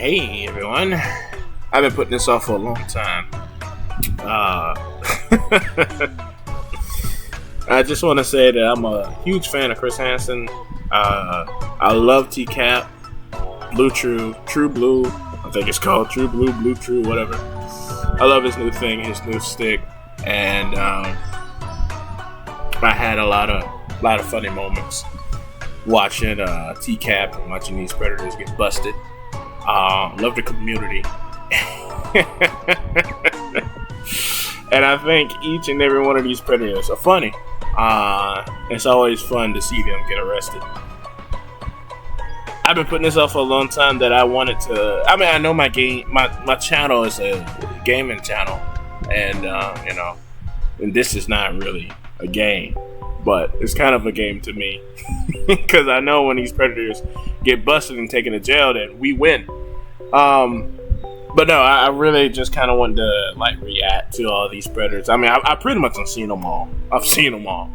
Hey everyone, I've been putting this off for a long time. I just want to say that I'm a huge fan of Chris Hansen. I love TCAP, True Blue. I think it's called True Blue, Blue True, whatever. I love his new thing, his new stick, and I had a lot of funny moments watching TCAP and watching these predators get busted. Love the community. And I think each and every one of these predators are funny. It's always fun to see them get arrested. I've been putting this off for a long time that I wanted to. I mean, I know my channel is a gaming channel, and and this is not really a game, but it's kind of a game to me because I know when these predators get busted and taken to jail, that we win. But no, I really just kind of wanted to react to all these predators. I mean, I pretty much have seen them all. I've seen them all,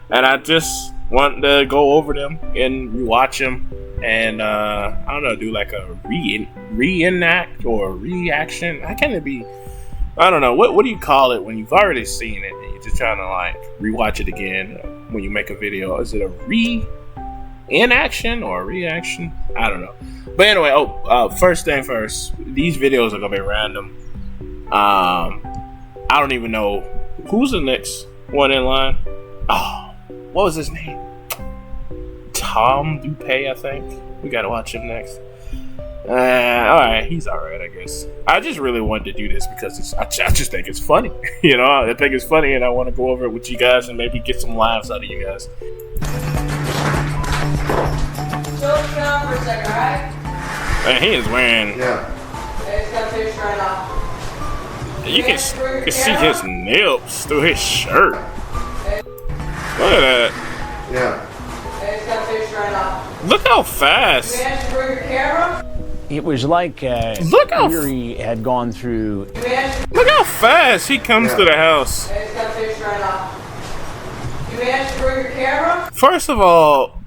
and I just want to go over them and rewatch them, and I don't know, do like a reenact or reaction. I don't know what do you call it when you've already seen it and you're just trying to rewatch it again when you make a video? Is it a reenaction or a reaction? I don't know. But anyway, first thing first, these videos are gonna be random. I don't even know who's the next one in line. Oh, what was his name? Tom Dupay, I think. We gotta watch him next. Alright, he's alright, I guess. I just really wanted to do this because I just think it's funny. I think it's funny, and I want to go over it with you guys and maybe get some laughs out of you guys. Chill down for a second, alright? And he is wearing. Yeah. It's got to finish right off. You can see his nips through his shirt. Look at that. Yeah. It's got to finish right off. Look how fast. You managed to bring your camera? It was like Wehry had gone through. Look how fast he comes to the house. It's got to finish right off. You managed to bring your camera? First of all,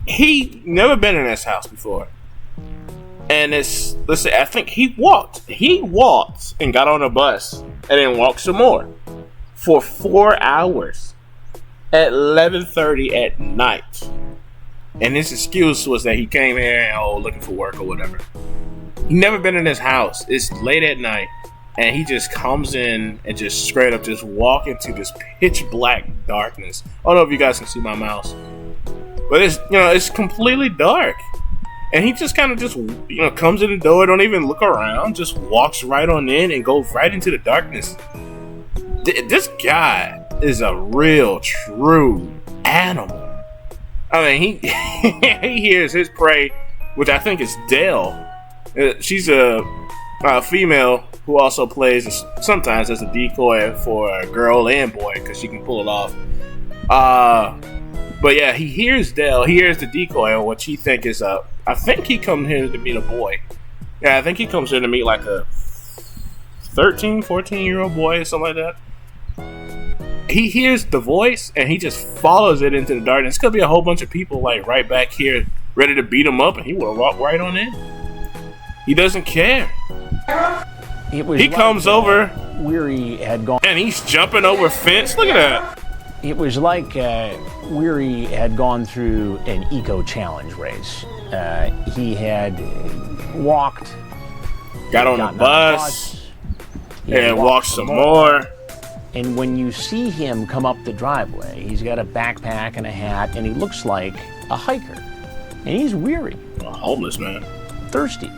he never been in this house before. And I think he walked and got on a bus and then walked some more for 4 hours at 11:30 at night. And his excuse was that he came here and looking for work or whatever. He never been in this house. It's late at night and he just comes in and just straight up just walk into this pitch black darkness. I don't know if you guys can see my mouse. But it's completely dark. And he just kind of comes in the door, don't even look around, just walks right on in and goes right into the darkness. This guy is a real, true animal. I mean, he hears his prey, which I think is Dale. She's a female who also plays sometimes as a decoy for a girl and boy, because she can pull it off. But yeah, he hears Dale. He hears the decoy, which he think is I think he comes here to meet a boy. Yeah, I think he comes here to meet like a 13, 14-year-old boy or something like that. He hears the voice and he just follows it into the darkness. Could be a whole bunch of people right back here ready to beat him up, and he will walk right on in. He doesn't care. He comes over. Wehry had gone, and he's jumping over fence. Look at that. It was like Wehry had gone through an eco-challenge race. He had walked, got on the bus, and walked some more. And when you see him come up the driveway, he's got a backpack and a hat, and he looks like a hiker. And he's weary. A homeless man. Thirsty.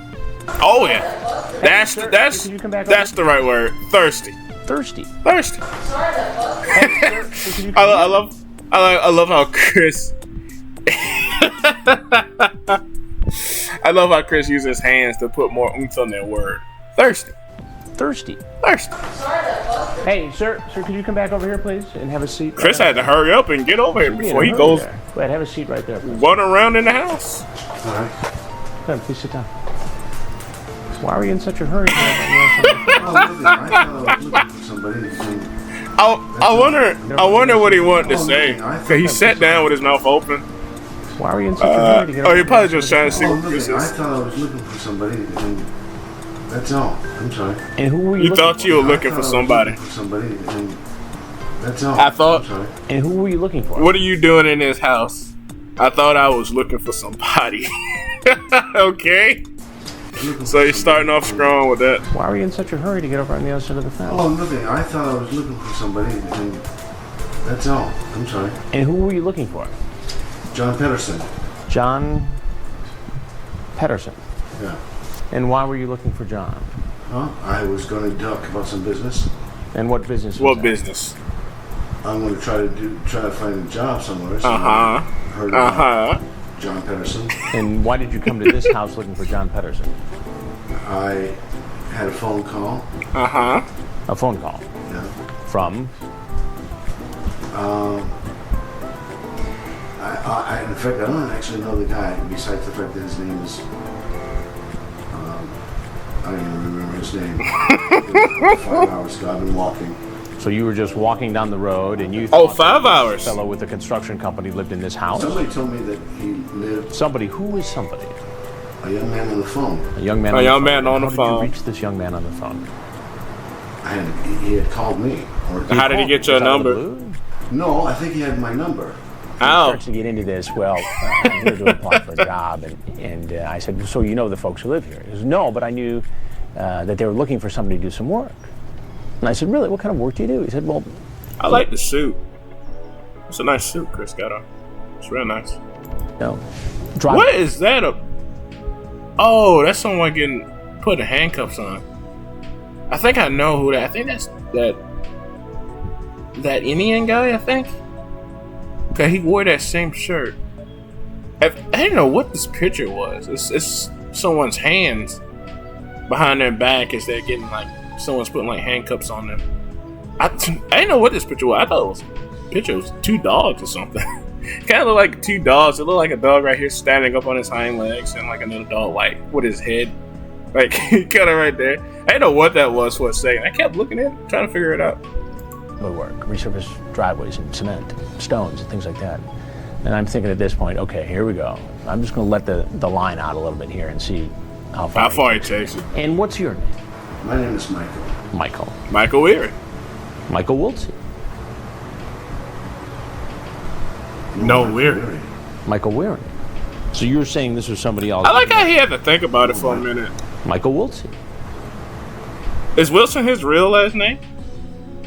Oh yeah, that's the right word. Thirsty. I love how Chris. I love how Chris uses his hands to put more oomph on that word. Thirsty. Hey, sir, could you come back over here, please, and have a seat? Chris had to hurry up and get over here before he goes. Go ahead, have a seat right there, please. Run around in the house. All right. Go ahead, please sit down. Why are you in such a hurry? I wonder what he wanted to say. Cause he sat down with his mouth open. Why were you in such a hurry to get over you're probably just trying to see what this I is. thought I was looking for somebody, and that's all. I'm sorry. And who were you You looking thought for? you were looking for somebody. And that's all. I thought- I'm sorry. And who were you looking for? What are you doing in this house? I thought I was looking for somebody. Okay. So you're starting off strong with that. Why were you in such a hurry to get over on the other side of the fence? Oh, nothing. I thought I was looking for somebody, and that's all. I'm sorry. And who were you looking for? John Pederson. John Pederson. Yeah. And why were you looking for John? Huh? I was going to talk about some business. And what business was What that? business? I'm going to try to find a job somewhere. So Uh-huh. I heard about Uh-huh. John Pederson. And why did you come to this house looking for John Pederson? I had a phone call. Uh-huh. A phone call. Yeah. From? In fact, I don't actually know the guy, besides the fact that his name is. I don't even remember his name. 5 hours ago, I've been walking. So you were just walking down the road and you Oh, thought 5 that hours. this fellow with the construction company lived in this house? Somebody told me that he lived. Somebody? Who was somebody? A young man on the phone. A young man A on young the phone. man on the How phone. did you reach this young man on the phone? He had called me. Or How did he get your Was that out of the number? blue? No, I think he had my number. How? Starts to get into this. Well, I'm here to apply for a job, and I said, so you know the folks who live here? He goes, no, but I knew that they were looking for somebody to do some work. And I said, really? What kind of work do you do? He said, well, I like the suit. It's a nice suit Chris got on. It's real nice. you know, drive. What is that? Oh, that's someone getting put in handcuffs on. I think I know who that. I think that's that Indian guy. I think. Okay, he wore that same shirt. I didn't know what this picture was. It's someone's hands behind their back as they're getting like someone's putting like handcuffs on them. I didn't know what this picture was. I thought it was a picture of 2 dogs or something. Kind of look like 2 dogs. It looked like a dog right here standing up on his hind legs and like another dog like with his head like kind of right there. I didn't know what that was for a second. I kept looking at it, trying to figure it out. work, resurface driveways and cement, stones and things like that. And I'm thinking at this point, okay, here we go. I'm just going to let the line out a little bit here and see how far it takes you. And what's your name? My name is Michael. Michael. Michael Wehry. Michael Wiltsey. No, Michael Wehry. Michael Wehry. So you're saying this was somebody else? I like how he had to think about it for a minute. Michael Wiltsey. Is Wilson his real last name?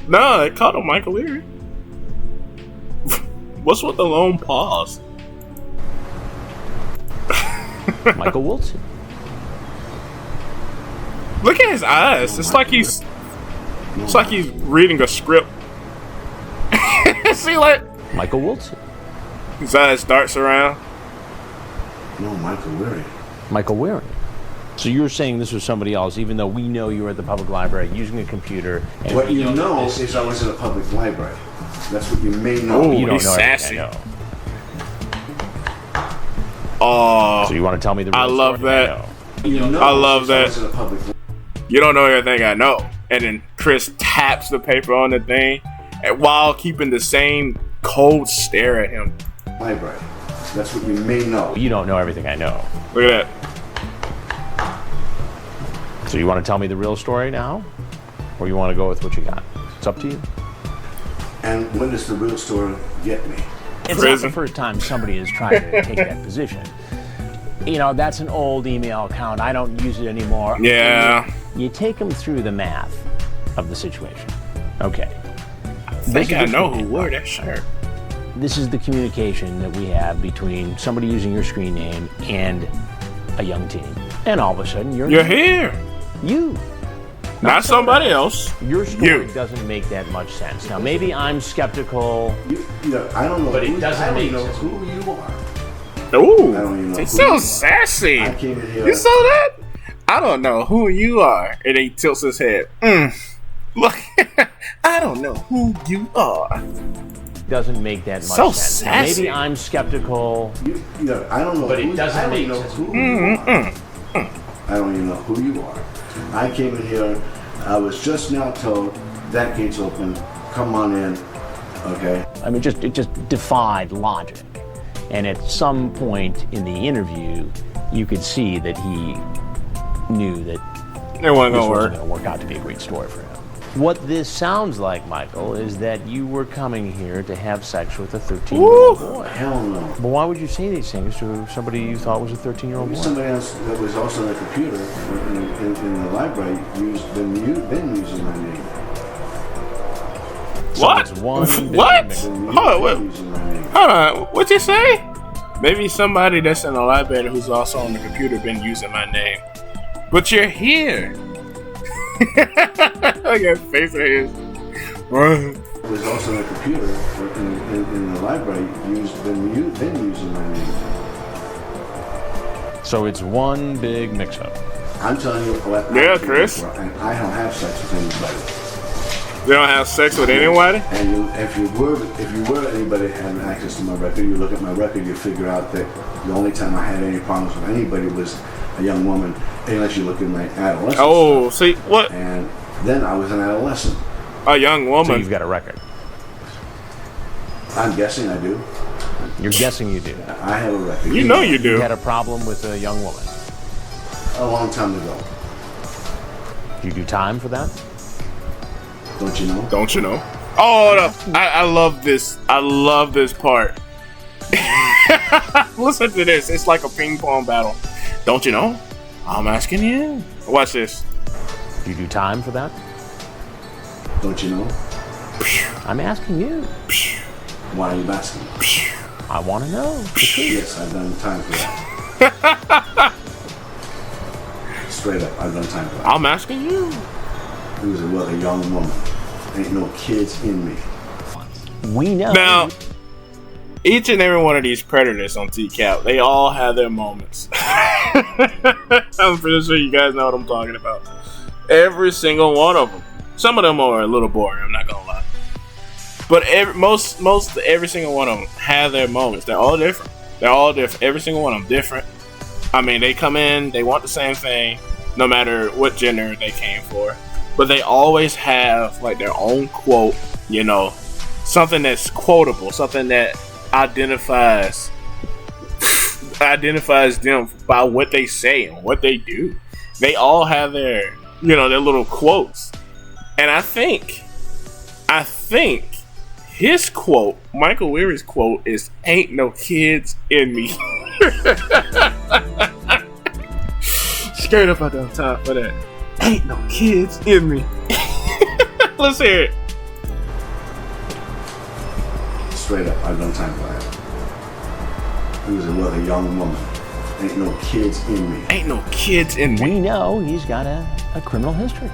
No, they called him Michael Wehry. What's with the long pause? Michael Wiltsey. Look at his eyes. It's like he's reading a script. See, like Michael Wiltsey. his eyes darts around. No, Michael Wehry. Michael Wehry. So you're saying this was somebody else, even though we know you were at the public library using a computer. And What we you know this is I was in a public library. That's what you may know. Oh, you don't he's know sassy. everything, I know. Oh, So you want to tell me the real I love story? that. You know I love is that. I was in a public You don't know everything I know. And then Chris taps the paper on the thing, and while keeping the same cold stare at him. library. That's what you may know. You don't know everything I know. Look at that. So you want to tell me the real story now? Or you want to go with what you got? It's up to you. And when does the real story get me? It's Prison. not the first time somebody has tried to take that position. You know, that's an old email account. I don't use it anymore. Yeah. You take them through the math of the situation. Okay. I think I know who wore that shirt. This is the communication that we have between somebody using your screen name and a young teen. And all of a sudden, you're here. you. Not somebody else. Your story You. doesn't make that much sense. Now, maybe I'm skeptical. I don't know. But it who, doesn't I don't make know sense. who you are. Ooh. I don't even know He's who so you are. sassy. I came in here. You saw that? I don't know who you are. And he tilts his head. Look, I don't know who you are. Doesn't make that much So sense. Now, sassy. maybe I'm skeptical. I don't know. But it who, doesn't I don't make know sense. who you are. I don't even know who you are. I came in here. I was just now told that gate's open. Come on in. Okay. I mean, it just defied logic. And at some point in the interview, you could see that he knew that It wasn't this gonna wasn't work. going to work out to be a great story for him. What this sounds like, Michael, is that you were coming here to have sex with a 13-year-old boy. Hell no. But why would you say these things to somebody you thought was a 13-year-old boy? Somebody else that was also on the computer in the library been using my name. What? So it's one What? big- Hold on, what? Using my name. Hold on, what'd you say? Maybe somebody that's in the library who's also on the computer been using my name. But you're here. I got face of his. It was also on the computer in the library been using my name. So it's one big mix-up. I'm telling you what. Yeah, I'm Chris. for, and I don't have sex with anybody. They don't have sex with anybody? And if you were anybody having access to my record, you look at my record, you figure out that the only time I had any problems with anybody was a young woman, unless you look at my adolescence. Oh, see, what? And then I was an adolescent. A young So woman. you've got a record. I'm guessing I do. You're guessing you do. I have a record. You know you You do. had a problem with a young woman. A long time ago. Do you do time for that? Don't you know? Don't you know? Oh, no. I love this. I love this part. Listen to this. It's like a ping pong battle. Don't you know? I'm asking you. Watch this. Do you do time for that? Don't you know? I'm asking you. Why are you asking? I want to know. The truth. Yes, I've done time for that. Straight up, I've done time for that. I'm asking you. It was a young woman. Ain't no kids in me. We know. Now, each and every one of these predators on TCAP, they all have their moments. I'm pretty sure you guys know what I'm talking about. Every single one of them. Some of them are a little boring, I'm not gonna lie. But most every single one of them have their moments. They're all different. They're all different. Every single one of them different. I mean, they come in, they want the same thing, no matter what gender they came for. But they always have like their own quote, you know, something that's quotable, something that identifies them by what they say and what they do. They all have their, you know, their little quotes. And I think his quote, Michael Wehry's quote, is "Ain't no kids in me." Straight up, I don't have time for that. Ain't no kids in me. Let's hear it. Straight up, I've done time for that. It was a young woman. Ain't no kids in me. Ain't no kids in me. We know he's got a criminal history.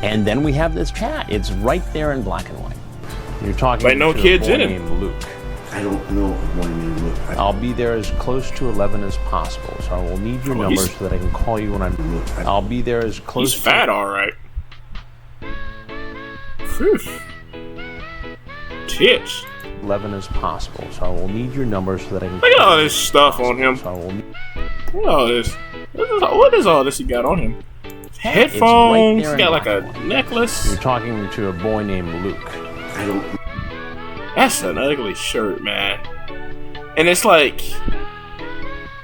And then we have this chat. It's right there in black and white. You're talking But no to kids a boy in him. named Luke. I don't know a boy named Luke. I'll be there as close to 11 as possible, so I will need your number so that I can call you when I'm... I'll be there as close He's to... fat, alright. Phew. Tits. 11 as possible, so I will need your number so that I can... Look at all this stuff on him. So I will... Look at all this. What is all this he got on him? Headphones. It's right there He got in like black a and white. necklace. You're talking to a boy named Luke. I don't. That's an ugly shirt, man. And it's like,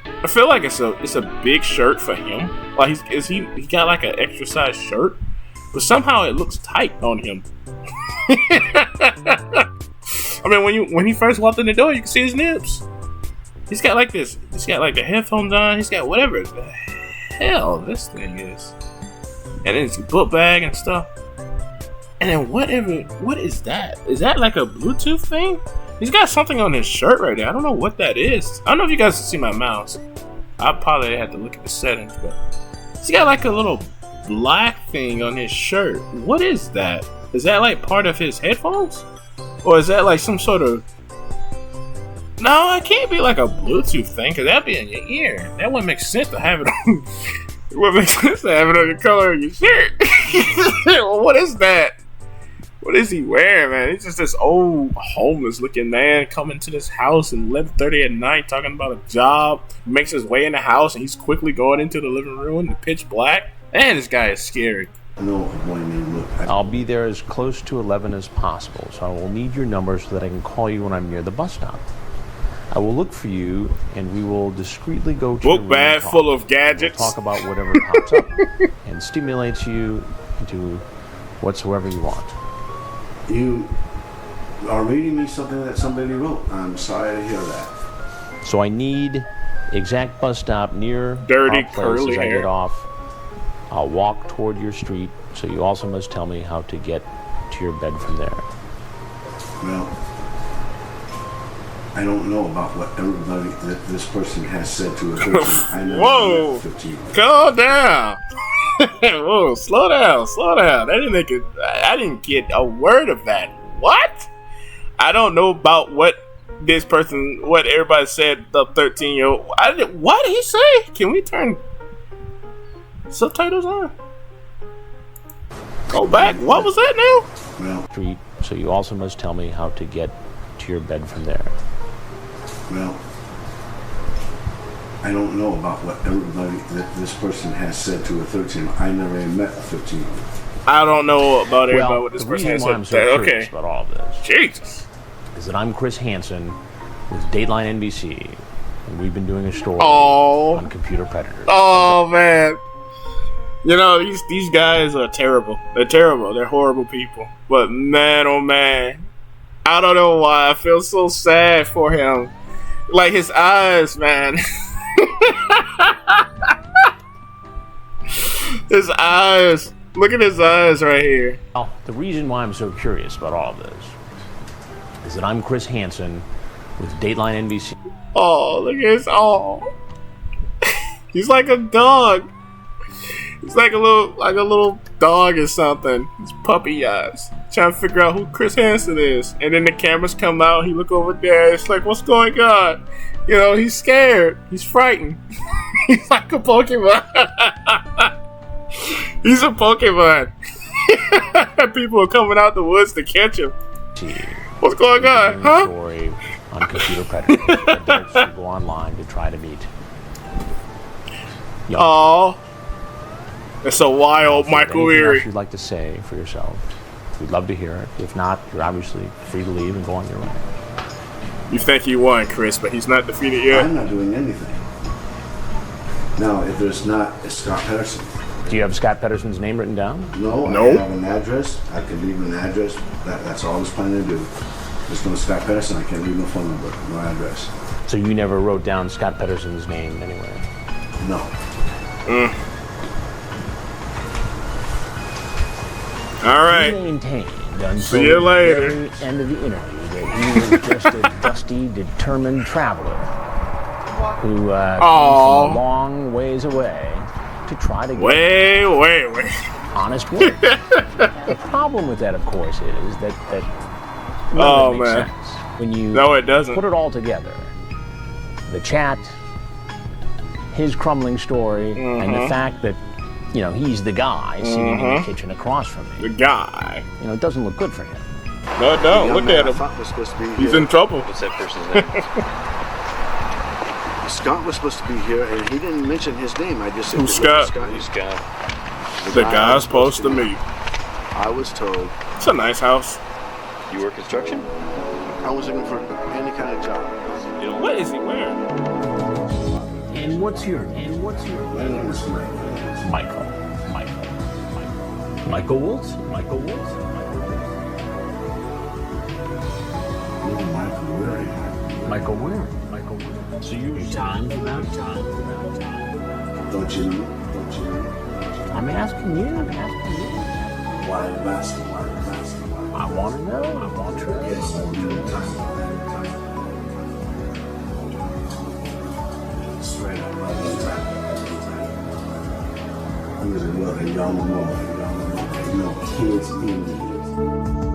I feel like it's a big shirt for him. Like he got like an extra size shirt, but somehow it looks tight on him. I mean, when he first walked in the door, you can see his nips. He's got like this. He's got like the headphones on. He's got whatever the hell this thing is, and then his book bag and stuff. And then what is that? Is that like a Bluetooth thing? He's got something on his shirt right there. I don't know what that is. I don't know if you guys can see my mouse. I probably have to look at the settings, but he's got like a little black thing on his shirt. What is that? Is that like part of his headphones? Or is that like some sort of... No, it can't be like a Bluetooth thing, because that'd be in your ear. That wouldn't make sense to have it on... It wouldn't make sense to have it on the color of your shirt. What is that? What is he wearing, man? He's just this old homeless looking man coming to this house at 11:30 at night talking about a job. Makes his way in the house and he's quickly going into the living room in the pitch black. Man, this guy is scary. No, a boy named Luke. I'll be there as close to 11 as possible, so I will need your number so that I can call you when I'm near the bus stop. I will look for you, and we will discreetly go to Book your room bag and talk. full of gadgets. We'll talk about whatever pops up and stimulates you into whatsoever you want. You are reading me something that somebody wrote. I'm sorry to hear that. So I need exact bus stop near Dirty, our place curly as I hair. get off. I'll walk toward your street, so you also must tell me how to get to your bed from there. Well, I don't know about what everybody that this person has said to a 13. I never Whoa. met 15. Calm down. Whoa, slow down. I didn't get a word of that. What? I don't know about what everybody said, the 13-year-old. What did he say? Can we turn subtitles on? Go back. What was that now? Well, Street, so you also must tell me how to get to your bed from there. well, I don't know about what everybody that this person has said to a 13. I never even met a 15. I don't know about everybody Well, what this the person reason has why I'm said. so curious Okay. about all of this Jesus. is that I'm Chris Hansen with Dateline NBC, and we've been doing a story Oh. on computer predators. Oh man. You know, these guys are terrible. They're terrible. They're horrible people. But man, oh man. I don't know why. I feel so sad for him. Like his eyes, man. His eyes. Look at his eyes right here. Well, the reason why I'm so curious about all of this is that I'm Chris Hansen with Dateline NBC. Oh, look at his He's like a dog. He's like a little dog or something. His puppy eyes. Trying to figure out who Chris Hansen is. And then the cameras come out, he look over there, it's like, what's going on? You know, he's scared. He's frightened. He's like a Pokemon. He's a Pokemon. People are coming out the woods to catch him. What's going on, huh? Story on computer predators. Adults who go online to try to meet young. Aw. That's a wild Michael Anything else Wehry. you'd like to say for yourself? We'd love to hear it. If not, you're obviously free to leave and go on your way. You think he won, Chris, but he's not defeated yet. I'm not doing anything. Now, if there's not a Scott Pederson, Do you have Scott Pederson's name written down? no, No. I have an address. I can leave an address. That's all I was planning to do. There's no Scott Pederson. I can't leave no phone number, no address. So you never wrote down Scott Pederson's name anywhere? No. All He right. maintained until See you the later. very end of the interview that he was just a dusty, determined traveler who came Aw. from a long ways away to try to get Wait. honest work. The problem with that, of course, is that none Oh, of it makes man. sense. When you No, it doesn't. put it all together, the chat, his crumbling story, and the fact that, you know, he's the guy sitting in the kitchen across from The me, guy. you know, it doesn't look good for him. No, Young look man at I him. thought was supposed to be He's here. in trouble. What's that person's name? Scott was supposed to be here, and he didn't mention his name. I just said, Who's "Look, Scott? Who's got? The guy's supposed to meet. I was told It's a nice house. You work construction? I was looking for any kind of job. You know, what is he wearing? And what's your My name is Mike. Michael Wilson? Little Michael Wehry. Michael Wehry. So you time for that? Don't you know? I'm asking you. Why are you asking? I want to know. I want to know. Yes, I do. Straight up, right on time. He was a young woman, no kids in me.